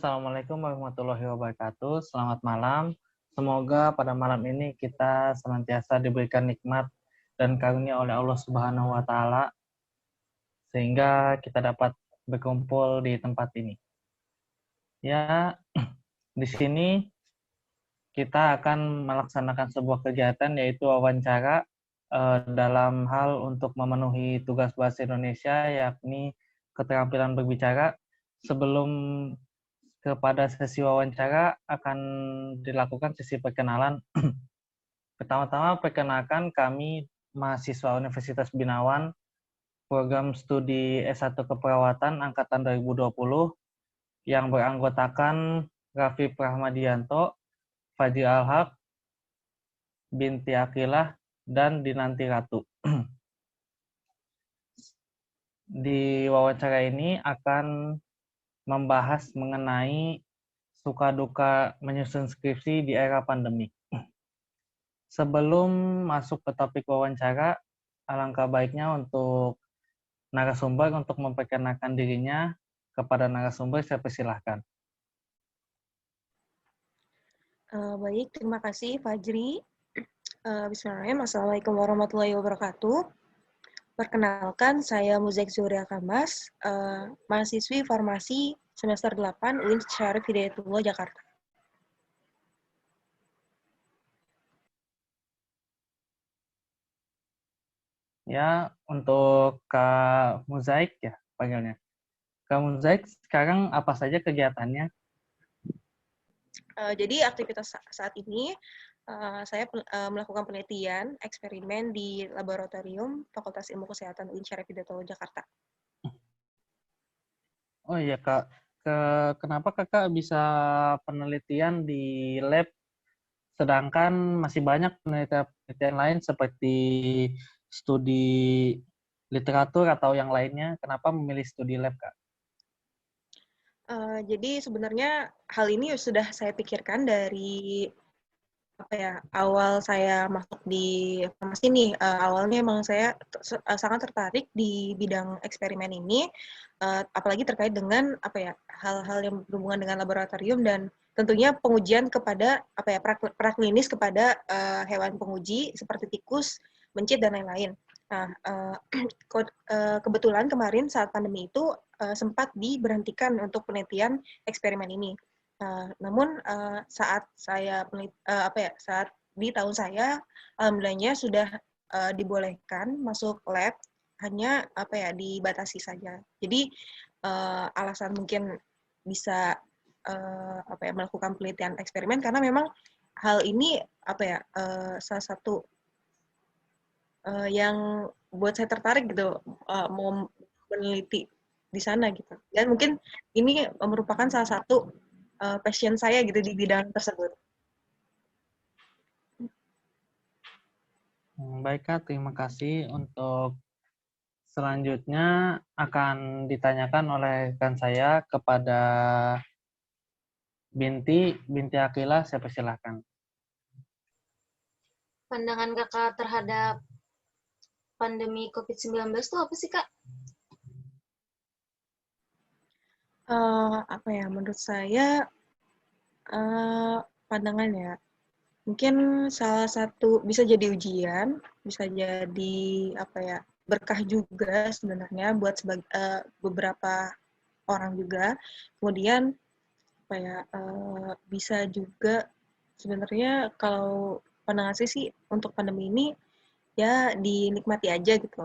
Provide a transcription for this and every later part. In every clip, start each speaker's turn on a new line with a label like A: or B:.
A: Assalamualaikum warahmatullahi wabarakatuh. Selamat malam. Semoga pada malam ini kita senantiasa diberikan nikmat dan karunia oleh Allah Subhanahu wa Ta'ala, sehingga kita dapat berkumpul di tempat ini. Ya, di sini kita akan melaksanakan sebuah kegiatan, yaitu wawancara dalam hal untuk memenuhi tugas bahasa Indonesia, yakni keterampilan berbicara. Sebelum kepada sesi wawancara akan dilakukan sesi perkenalan. Pertama-tama perkenalkan, kami mahasiswa Universitas Binawan, program studi S1 Keperawatan angkatan 2020 yang beranggotakan Raffi Prahmadianto, Fajri Alhaq, Binti Akilah, dan Dinanti Ratu. Di wawancara ini akan membahas mengenai suka duka menyusun skripsi di era pandemi. Sebelum masuk ke topik wawancara, alangkah baiknya untuk narasumber untuk memperkenalkan dirinya. Kepada narasumber, saya persilahkan.
B: Baik, terima kasih Fajri. Bismillahirrahmanirrahim. Assalamualaikum warahmatullahi wabarakatuh. Perkenalkan, saya Muzaik Zuhria Kamas, mahasiswi farmasi semester 8 UIN Syarif Hidayatullah, Jakarta.
A: Ya, untuk Kak Muzaik ya panggilnya. Kak Muzaik, sekarang apa saja kegiatannya?
B: Jadi aktivitas saat ini, saya melakukan penelitian eksperimen di laboratorium Fakultas Ilmu Kesehatan UIN Syarif Hidayatullah, Jakarta.
A: Oh iya Kak, kenapa Kakak bisa penelitian di lab, sedangkan masih banyak penelitian lain seperti studi literatur atau yang lainnya? Kenapa memilih studi lab, Kak?
B: Jadi sebenarnya hal ini sudah saya pikirkan dari awal saya masuk di farmasi ini. Awalnya emang saya sangat tertarik di bidang eksperimen ini, apalagi terkait dengan hal-hal yang berhubungan dengan laboratorium dan tentunya pengujian kepada praklinis kepada hewan penguji seperti tikus, mencit dan lain-lain. Nah, kebetulan kemarin saat pandemi itu sempat diberhentikan untuk penelitian eksperimen ini. Namun saat saya saat di tahun saya, alhamdulillahnya sudah dibolehkan masuk lab, hanya dibatasi saja. Jadi alasan mungkin bisa melakukan penelitian eksperimen karena memang hal ini salah satu yang buat saya tertarik gitu, mau meneliti di sana gitu. Dan mungkin ini merupakan salah satu passion saya gitu di bidang tersebut.
A: Baik Kak, terima kasih. Untuk selanjutnya akan ditanyakan oleh rekan saya kepada Binti Akilah, saya persilahkan.
C: Pandangan Kakak terhadap pandemi COVID-19 itu apa sih, Kak?
B: Menurut saya pandangannya mungkin salah satu bisa jadi ujian, bisa jadi berkah juga sebenarnya buat beberapa orang juga. Kemudian bisa juga sebenarnya kalau pandangan saya sih untuk pandemi ini ya dinikmati aja gitu.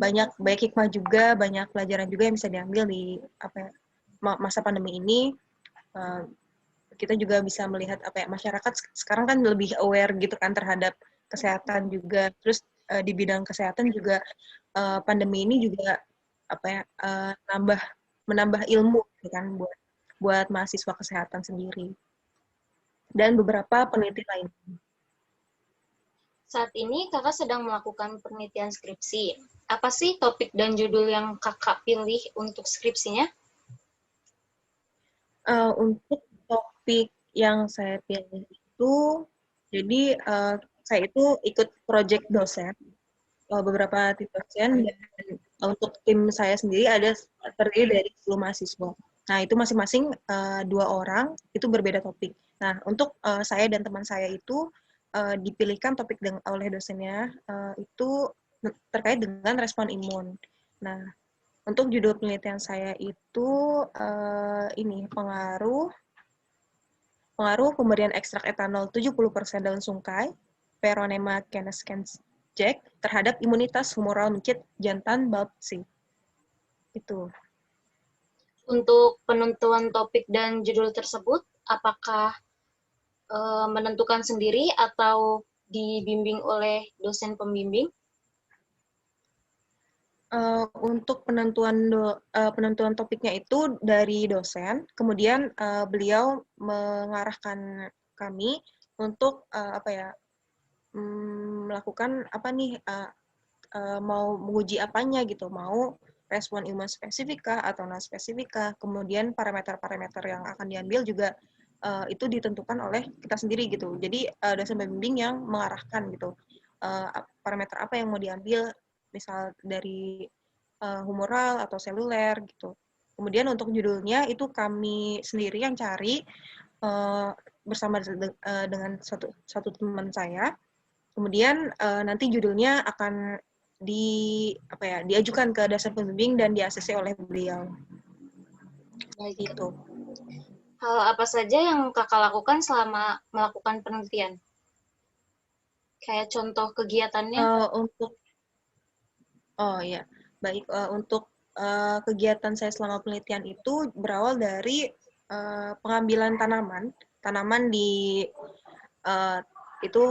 B: Banyak baik hikmah juga, banyak pelajaran juga yang bisa diambil di masa pandemi ini. Kita juga bisa melihat masyarakat sekarang kan lebih aware gitu kan terhadap kesehatan juga. Terus di bidang kesehatan juga pandemi ini juga menambah ilmu gitu kan buat mahasiswa kesehatan sendiri dan beberapa peneliti lain.
C: Saat ini Kakak sedang melakukan penelitian skripsi. Apa sih topik dan judul yang Kakak pilih untuk skripsinya?
B: Untuk topik yang saya pilih itu, jadi saya itu ikut project dosen, beberapa tim dosen, dan untuk tim saya sendiri ada terdiri dari 10 mahasiswa. Nah, itu masing-masing 2 orang, itu berbeda topik. Nah, untuk saya dan teman saya itu dipilihkan topik oleh dosennya itu terkait dengan respon imun. Nah, untuk judul penelitian saya itu ini pengaruh pemberian ekstrak etanol 70% daun sungkai, Peronema canescens Jack, terhadap imunitas humoral mencit jantan bulb C. Itu.
C: Untuk penentuan topik dan judul tersebut, apakah menentukan sendiri atau dibimbing oleh dosen pembimbing?
B: Untuk penentuan topiknya itu dari dosen, kemudian beliau mengarahkan kami untuk melakukan apa nih, mau menguji apanya gitu, mau respon imun spesifikkah atau non spesifikkah, kemudian parameter-parameter yang akan diambil juga itu ditentukan oleh kita sendiri gitu. Jadi dosen pembimbing yang mengarahkan gitu, parameter apa yang mau diambil, misal dari humoral atau seluler gitu. Kemudian untuk judulnya itu kami sendiri yang cari bersama dengan satu teman saya. Kemudian nanti judulnya akan diajukan ke dosen pembimbing dan di-ACC oleh beliau.
C: Baik.
B: Gitu.
C: Hal apa saja yang kakak lakukan selama melakukan penelitian? Kayak contoh kegiatannya?
B: Untuk kegiatan saya selama penelitian itu berawal dari pengambilan tanaman di itu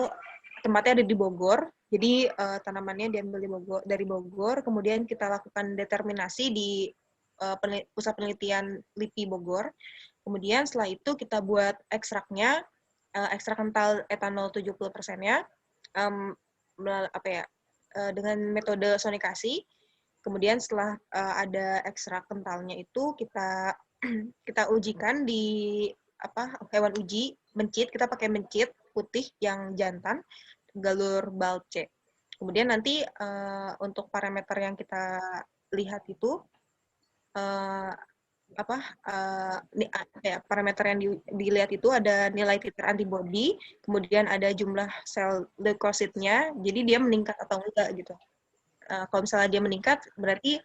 B: tempatnya ada di Bogor. Jadi tanamannya diambil dari Bogor, kemudian kita lakukan determinasi di pusat penelitian LIPI Bogor. Kemudian setelah itu kita buat ekstraknya, ekstrak kental etanol 70%-nya, dengan metode sonikasi. Kemudian setelah ada ekstrak kentalnya itu kita ujikan di hewan uji mencit, kita pakai mencit putih yang jantan, galur bulb C. Kemudian nanti untuk parameter yang kita lihat itu parameter yang dilihat itu ada nilai titer antibody, kemudian ada jumlah sel leukositnya, jadi dia meningkat atau enggak gitu. Kalau misalnya dia meningkat, berarti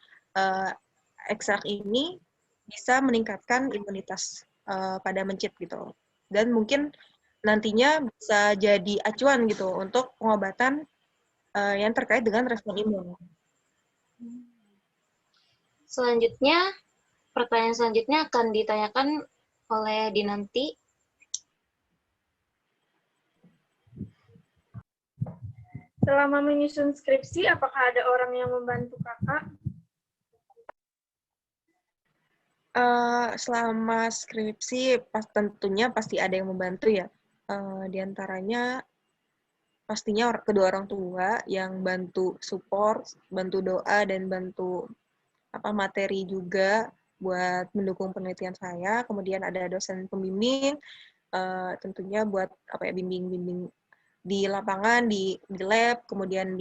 B: ekstrak ini bisa meningkatkan imunitas pada mencit gitu. Dan mungkin nantinya bisa jadi acuan gitu untuk pengobatan yang terkait dengan respon imun.
C: Selanjutnya, pertanyaan selanjutnya akan ditanyakan oleh Dinanti.
D: Selama menyusun skripsi, apakah ada orang yang membantu kakak?
B: Selama skripsi, tentunya pasti ada yang membantu ya. Di antaranya pastinya kedua orang tua yang bantu support, bantu doa, dan bantu materi juga buat mendukung penelitian saya. Kemudian ada dosen pembimbing, tentunya buat bimbing-bimbing di lapangan, di lab, kemudian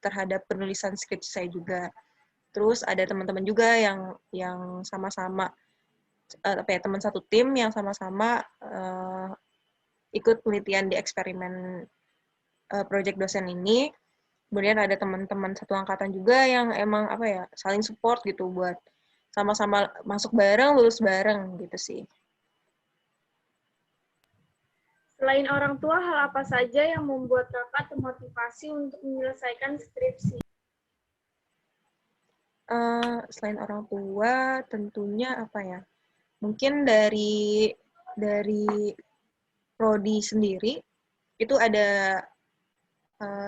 B: terhadap penulisan skripsi saya juga. Terus ada teman-teman juga yang sama-sama teman satu tim yang sama-sama ikut penelitian di eksperimen project dosen ini. Kemudian ada teman-teman satu angkatan juga yang emang saling support gitu buat sama-sama masuk bareng, lulus bareng gitu sih.
D: Selain orang tua, hal apa saja yang membuat kakak termotivasi untuk menyelesaikan skripsi?
B: Selain orang tua, tentunya mungkin dari prodi sendiri itu ada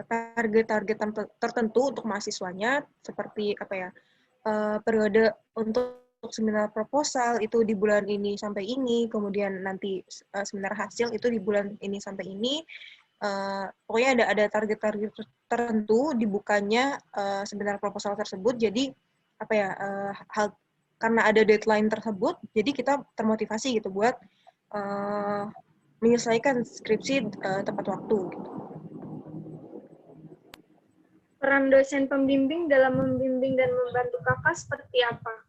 B: target-target tertentu untuk mahasiswanya, seperti periode untuk seminar proposal itu di bulan ini sampai ini, kemudian nanti seminar hasil itu di bulan ini sampai ini. Pokoknya ada target-target tertentu dibukanya seminar proposal tersebut. Jadi karena ada deadline tersebut, jadi kita termotivasi gitu buat menyelesaikan skripsi tepat waktu gitu.
D: Peran dosen pembimbing dalam membimbing dan membantu kakak seperti apa?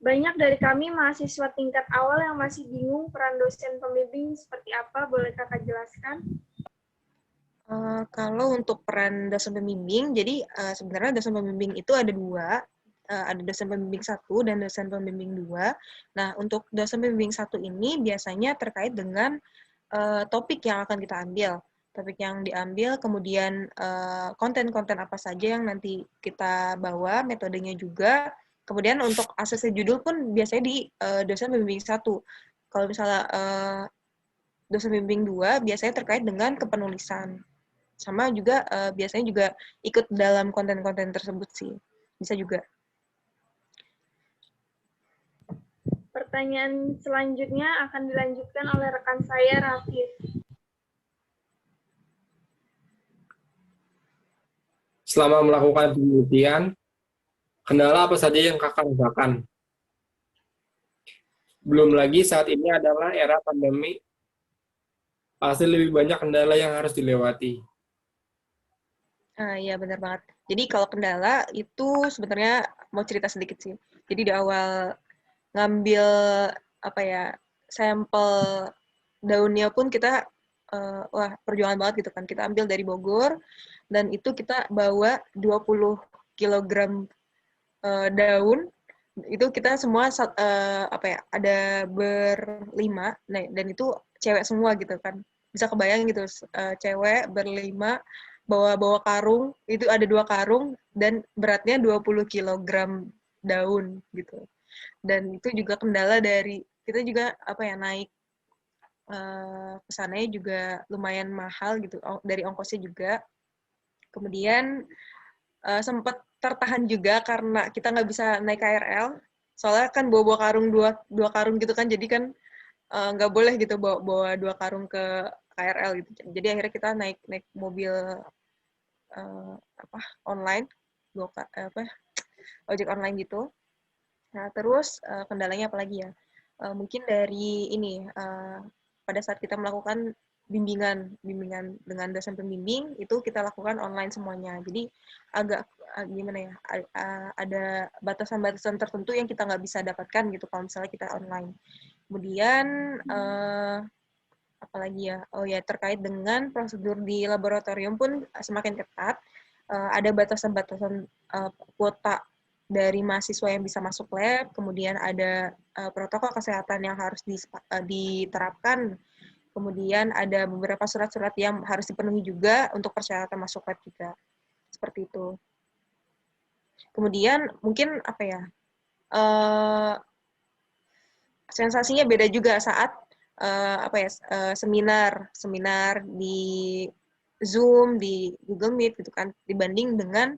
D: Banyak dari kami mahasiswa tingkat awal yang masih bingung peran dosen pembimbing seperti apa. Boleh Kakak jelaskan?
B: Kalau untuk peran dosen pembimbing, jadi sebenarnya dosen pembimbing itu ada dua, ada dosen pembimbing 1 dan dosen pembimbing 2. Nah, untuk dosen pembimbing 1 ini biasanya terkait dengan topik yang akan kita ambil. Topik yang diambil, kemudian konten-konten apa saja yang nanti kita bawa, metodenya juga. Kemudian untuk ACC judul pun biasanya di dosen pembimbing 1. Kalau misalnya dosen pembimbing 2 biasanya terkait dengan kepenulisan. Sama juga biasanya juga ikut dalam konten-konten tersebut sih. Bisa juga.
D: Pertanyaan selanjutnya akan dilanjutkan oleh rekan saya, Rafif.
E: Selama melakukan penelitian, kendala apa saja yang kakak rasakan? Belum lagi saat ini adalah era pandemi, pasti lebih banyak kendala yang harus dilewati.
B: Iya, benar banget. Jadi kalau kendala itu sebenarnya mau cerita sedikit sih. Jadi di awal ngambil sampel daunnya pun kita wah perjuangan banget gitu kan. Kita ambil dari Bogor dan itu kita bawa 20 kilogram daun. Itu kita semua ada berlima. Nah, dan itu cewek semua gitu kan. Bisa kebayang gitu cewek berlima bawa karung, itu ada 2 karung dan beratnya 20 kilogram daun gitu. Dan itu juga kendala dari kita juga naik kesananya juga lumayan mahal gitu dari ongkosnya juga. Kemudian sempat tertahan juga karena kita nggak bisa naik KRL. Soalnya kan bawa karung dua karung gitu kan, jadi kan nggak boleh gitu bawa 2 karung ke KRL gitu. Jadi akhirnya kita naik mobil online, ojek online gitu. Nah, terus kendalanya apa lagi ya? Mungkin dari ini, pada saat kita melakukan bimbingan dengan dosen pembimbing, itu kita lakukan online semuanya. Jadi agak gimana ya, ada batasan-batasan tertentu yang kita nggak bisa dapatkan gitu kalau misalnya kita online. Kemudian apalagi ya, oh ya terkait dengan prosedur di laboratorium pun semakin ketat. Ada batasan-batasan kuota dari mahasiswa yang bisa masuk lab, kemudian ada protokol kesehatan yang harus diterapkan, kemudian ada beberapa surat-surat yang harus dipenuhi juga untuk persyaratan masuk lab juga. Seperti itu. Kemudian mungkin sensasinya beda juga saat seminar di Zoom, di Google Meet gitu kan, dibanding dengan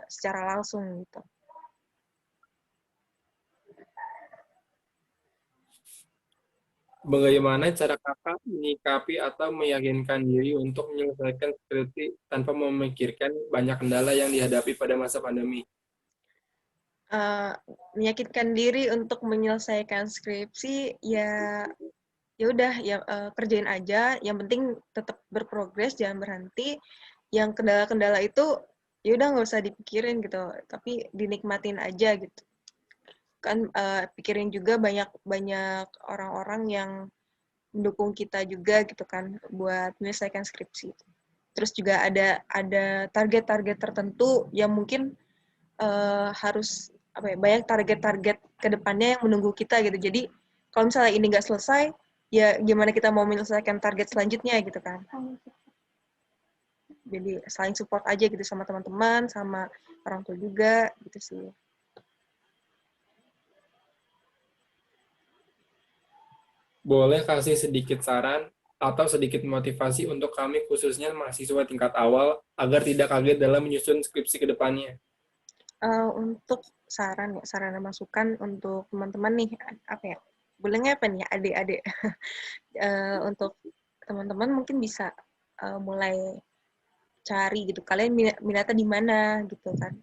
B: secara langsung gitu.
E: Bagaimana cara kakak menyikapi atau meyakinkan diri untuk menyelesaikan skripsi tanpa memikirkan banyak kendala yang dihadapi pada masa pandemi?
B: Meyakinkan diri untuk menyelesaikan skripsi ya udah ya kerjain aja, yang penting tetap berprogres, jangan berhenti. Yang kendala-kendala itu ya udah nggak usah dipikirin gitu, tapi dinikmatin aja gitu kan. Pikirin juga banyak orang-orang yang mendukung kita juga gitu kan buat menyelesaikan skripsi. Terus juga ada target-target tertentu yang mungkin harus banyak target-target ke depannya yang menunggu kita gitu. Jadi kalau misalnya ini nggak selesai, ya gimana kita mau menyelesaikan target selanjutnya gitu kan. Jadi saling support aja gitu sama teman-teman, sama orang tua juga gitu sih.
E: Boleh kasih sedikit saran atau sedikit motivasi untuk kami khususnya mahasiswa tingkat awal agar tidak kaget dalam menyusun skripsi ke depannya?
B: Untuk saran dan masukan untuk teman-teman nih, boleh nggak nih adik-adik? Untuk teman-teman mungkin bisa mulai cari gitu, kalian minatnya di mana gitu kan.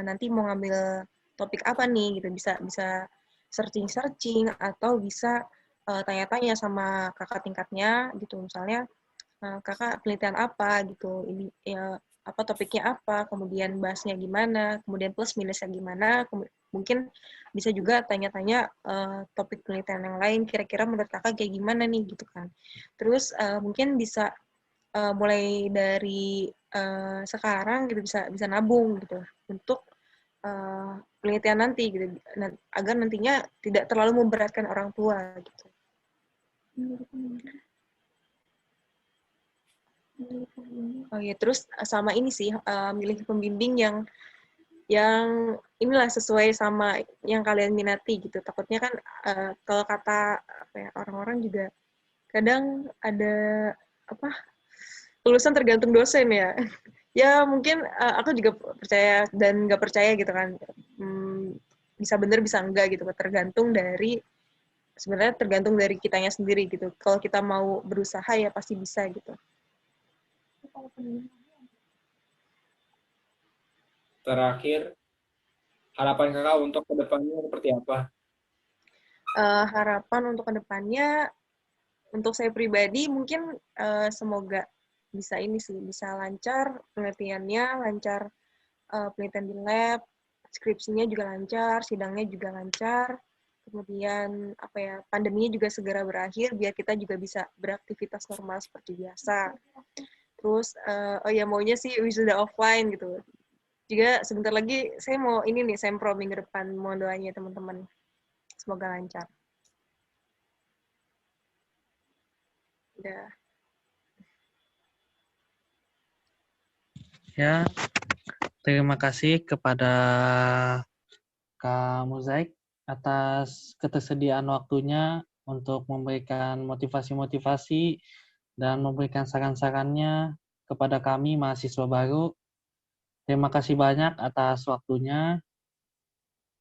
B: Nanti mau ngambil topik apa nih gitu, bisa searching atau bisa tanya-tanya sama kakak tingkatnya gitu, misalnya kakak penelitian apa gitu, ini ya, topiknya apa, kemudian bahasnya gimana, kemudian plus minusnya gimana, Mungkin bisa juga tanya-tanya topik penelitian yang lain, kira-kira menurut kakak kayak gimana nih gitu kan. Terus mungkin bisa mulai dari sekarang gitu bisa nabung gitu untuk penelitian nanti gitu, agar nantinya tidak terlalu memberatkan orang tua gitu. Oh iya, terus sama ini sih milih pembimbing yang inilah sesuai sama yang kalian minati gitu. Takutnya kan kalau kata apa ya, orang-orang juga kadang ada apa lulusan tergantung dosen ya. Ya mungkin aku juga percaya dan nggak percaya gitu kan. Bisa bener bisa enggak gitu, sebenarnya tergantung dari kitanya sendiri gitu. Kalau kita mau berusaha ya pasti bisa gitu.
E: Terakhir, harapan kakak untuk kedepannya seperti apa?
B: Harapan untuk kedepannya, untuk saya pribadi mungkin semoga bisa ini sih, bisa lancar penelitiannya, lancar penelitian di lab, skripsinya juga lancar, sidangnya juga lancar, kemudian apa ya, pandeminya juga segera berakhir biar kita juga bisa beraktivitas normal seperti biasa. Terus oh ya maunya sih wisuda offline gitu. Juga sebentar lagi saya mau ini nih sempro minggu depan, mohon doanya teman-teman. Semoga lancar. Udah.
A: Ya, terima kasih kepada Kak Muzaik atas ketersediaan waktunya untuk memberikan motivasi-motivasi dan memberikan saran-sarannya kepada kami mahasiswa baru. Terima kasih banyak atas waktunya.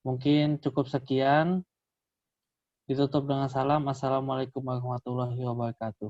A: Mungkin cukup sekian. Ditutup dengan salam. Assalamualaikum warahmatullahi wabarakatuh.